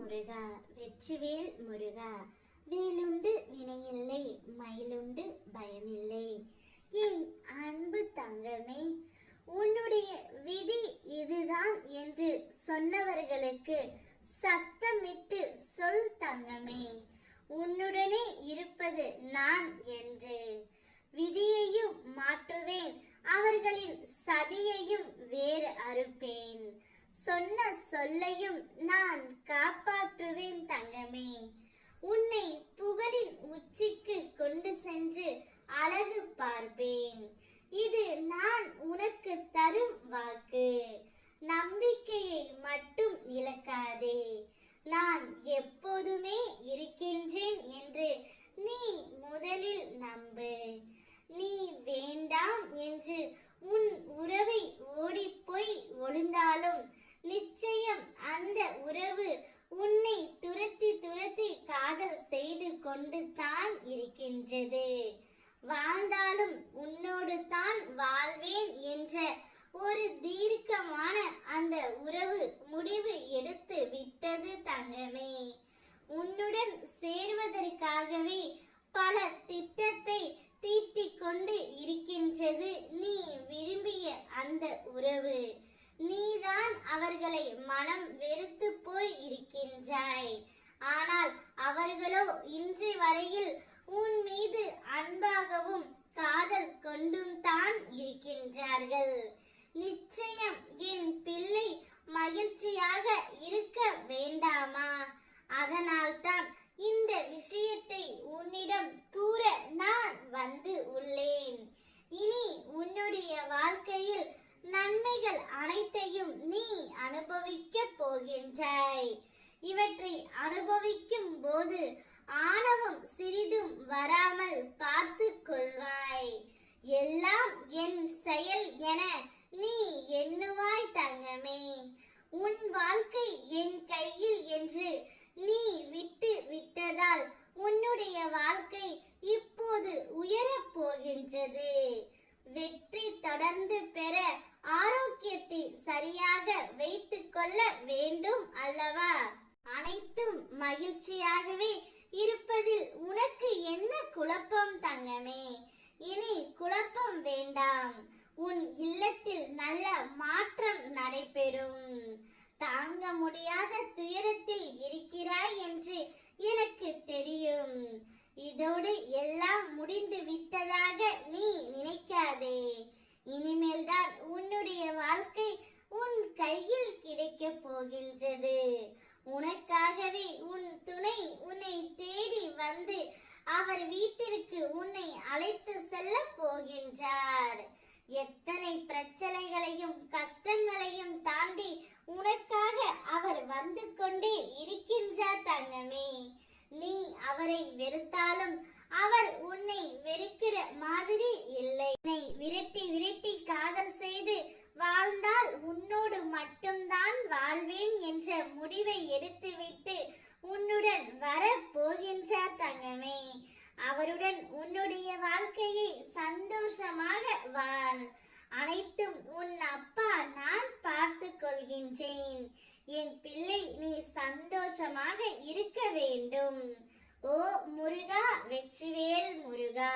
முருகா வெற்றிவேல் முருகா. வேலுண்டு வினையில்லை, மயிலுண்டு பயமில்லை. என் அன்பு தங்கமே, உன்னுடைய விதி இதுதான் என்று சொன்னவர்களுக்கு சத்தமிட்டு சொல் தங்கமே. உன்னுடனே இருப்பது நான் என்று. விதியையும் மாற்றுவேன், அவர்களின் சதியையும் வேறு அறுப்பேன். சொன்ன சொல்லையும் நான் காப்பாற்றுவேன் தங்கமே. உன்னை புகழின் உச்சிக்கு கொண்டு சென்று அழகு பார்ப்பேன். இது நான் உனக்கு தரும் வாக்கு. நம்பிக்கையை மட்டும் இழக்காதே. நான் எப்போதுமே இருக்கின்றேன் என்று நீ முதலில் நம்பு. நீ வேண்டாம் என்று உன் உறவை ஓடிப்போய் ஒளிந்தாலும் நிச்சயம் அந்த உறவு உன்னை துரத்தி துரத்தி காதல் செய்து கொண்டு தான் இருக்கின்றது. வாழ்ந்தாலும் உன்னோடு தான் வாழ்வேன் என்ற ஒரு தீர்க்கமான அந்த உறவு முடிவு எடுத்து விட்டது தங்கமே. உன்னுடன் சேர்வதற்காகவே பல திட்டத்தை தீட்டிக் கொண்டு இருக்கின்றது நீ விரும்பிய அந்த உறவு. நீதான் அவர்களை மனம் வெறுத்து போய் இருக்கின்றாய். ஆனால் அவர்களோ இன்று வரையில் உன் மீது அன்பாகவும் காதல் கொண்டும் தான் இருக்கின்றார்கள். நிச்சயம் என் பிள்ளை மகிழ்ச்சியாக இருக்க வேண்டாமா? அதனால்தான் இந்த விஷயத்தை உன்னிடம் கூற நான் வந்து உள்ளேன். இனி உன்னுடைய வாழ்க்கையில் நன்மைகள் அனைத்தையும் நீ அனுபவிக்க போகின்றாய். இவற்றை அனுபவிக்கும் போது ஆணவம் சிறிதும் வராமல் பார்த்து கொள்வாய். எல்லாம் என் செயல் என நீ எண்ணுவாய் தங்கமே. உன் வாழ்க்கை என் கையில் என்று நீ விட்டு விட்டதால் உன்னுடைய வாழ்க்கை இப்போது உயரப் போகின்றது. வெற்றி தொடர்ந்து பெற ஆரோக்கியத்தை சரியாக வைத்துக் கொள்ள வேண்டும் அல்லவா? அனைத்தும் மகிழ்ச்சியாகவே இருப்பதில் உனக்கு என்ன குழப்பம் தங்கமே? இனி குழப்பம் வேண்டாம். உன் இல்லத்தில் நல்ல மாற்றம் நடைபெறும். தாங்க முடியாத துயரத்தில் இருக்கிறாய் என்று எனக்கு தெரியும். இதோடு எல்லாம் முடிந்து விட்டதாக நீ நினைக்காதே. இனிமேல் தான் உன்னுடைய வாழ்க்கை உன் கையில் கிடைக்க போகின்றது. உனக்காகவே உன் துணை உன்னை தேடி வந்து அவர் வீட்டிற்கு உன்னை அழைத்து செல்ல போகின்றார். எத்தனை பிரச்சனைகளையும் கஷ்டங்களையும் தாண்டி உனக்காக அவர் வந்து கொண்டே இருக்கின்றார் தங்கமே. நீ அவரை வெறுத்தாலும் அவர் உன்னை வெறுக்கிற மாதிரி இல்லை. உன்னை விரட்டி விரட்டி காதல் செய்து வாழ்ந்தால் உன்னோடு மட்டும்தான் வாழ்வேன் என்ற முடிவை எடுத்துவிட்டு உன்னுடன் வர போகின்றார் தங்கமே. அவருடன் உன்னுடைய வாழ்க்கையை சந்தோஷமாக வாழ். அனைத்தும் உன் அப்பா நான் பார்த்து கொள்கின்றேன். என் பிள்ளை நீ சந்தோஷமாக இருக்க வேண்டும். ஓ முருகா வெற்றிவேல் முருகா.